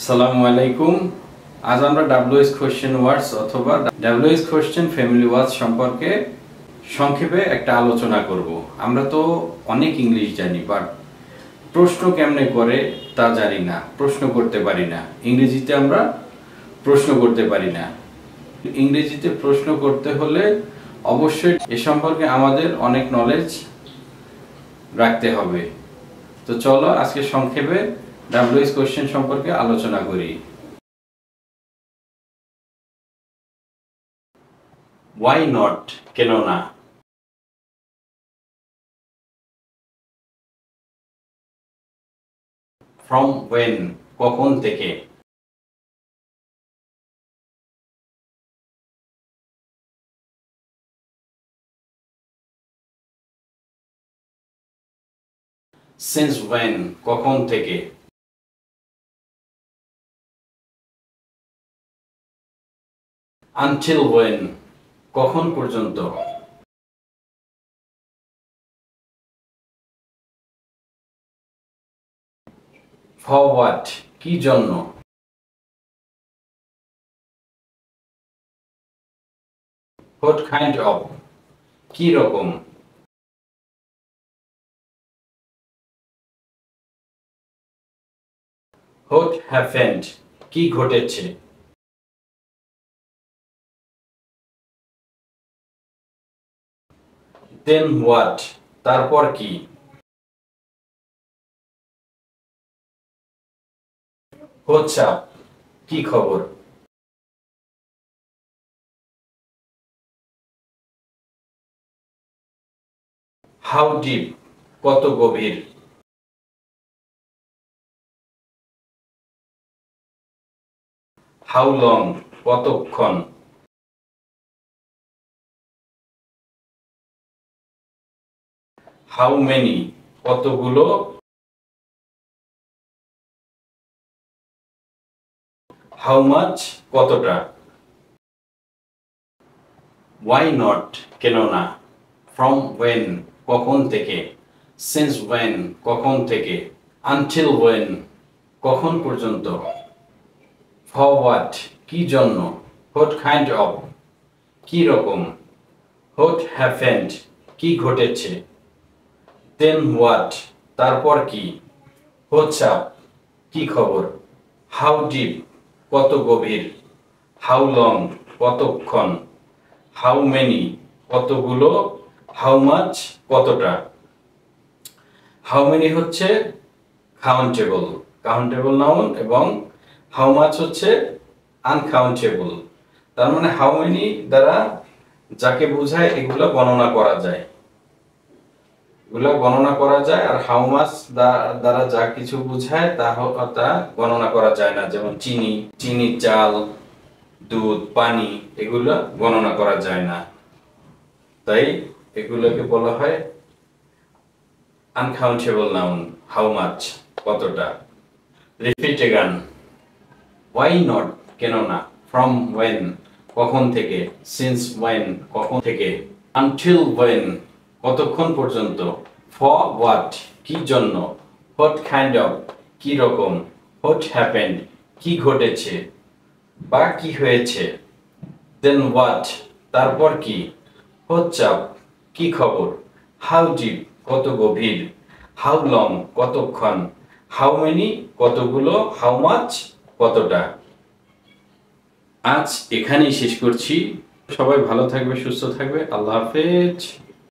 আসসালামু আলাইকুম। আজ আমরা ডাব্লিউএস কোশ্চেন ওয়ার্ডস অথবা ডাব্লিউএস কোশ্চেন ফ্যামিলি ওয়ার্ডস সম্পর্কে সংক্ষেপে একটা আলোচনা করব। আমরা তো অনেক ইংলিশ জানি, বাট প্রশ্ন কেমনে করে তা জানি না, প্রশ্ন করতে পারি না। ইংরেজিতে আমরা প্রশ্ন করতে পারি না। ইংরেজিতে প্রশ্ন করতে হলে অবশ্যই এ সম্পর্কে আমাদের অনেক নলেজ রাখতে হবে। তো চলো আজকে সংক্ষেপে ডাব্লিউএস কোশ্চেন সম্পর্কে আলোচনা করি। Why not? কেন না? From when? কখন থেকে? Since when? কখন থেকে? Until when? কখন পর্যন্ত? For what? কি জন্য? What kind of? কি রকম? What happened? কি ঘটেছে? Then what? তারপর কি? What's up? কি খবর? How deep? কত গভীর? How long? কতক্ষণ? How many? কতগুলো? How much? কতটা? Why not? কেন না? From when? কখন থেকে? Since when? কখন থেকে? Until when? কখন পর্যন্ত? For what? কি জন্য? What kind of? কি রকম? What happened? কি ঘটেছে? Then what? তারপর কি? What's up? কি খবর? How deep? কত গভীর? How long? কতক্ষণ? How many? কতগুলো? How much? কতটা? How many হচ্ছে কাউন্টেবল নাউন এবং how much হচ্ছে আনকাউন্টেবল। তার মানে how many দ্বারা যাকে বোঝায় এগুলো গণনা করা যায়, আর how much দ্বারা যা কিছু বোঝায় তা গণনা করা যায় না। যেমন চিনি, চাল, দুধ, পানি, এগুলো গণনা করা যায় না, তাই এগুলোকে বলা হয় আনকাউন্টেবল নাউন। How much? কতটা? Repeat again. Why not? কেন না? From when? কখন থেকে? Since when? কখন থেকে? Until when? কতক্ষণ পর্যন্ত? For what? কি জন্য? What kind of? কি রকম? What happened? কি ঘটেছে বা কি হয়েছে? Then what? তারপর কি? What's up? কি খবর? How deep? কত গভীর? How long? কতক্ষণ? How many? কতগুলো? How much? কতটা? আজ এখানেই শেষ করছি। সবাই ভালো থাকবে, সুস্থ থাকবে। আল্লাহ হাফেজ।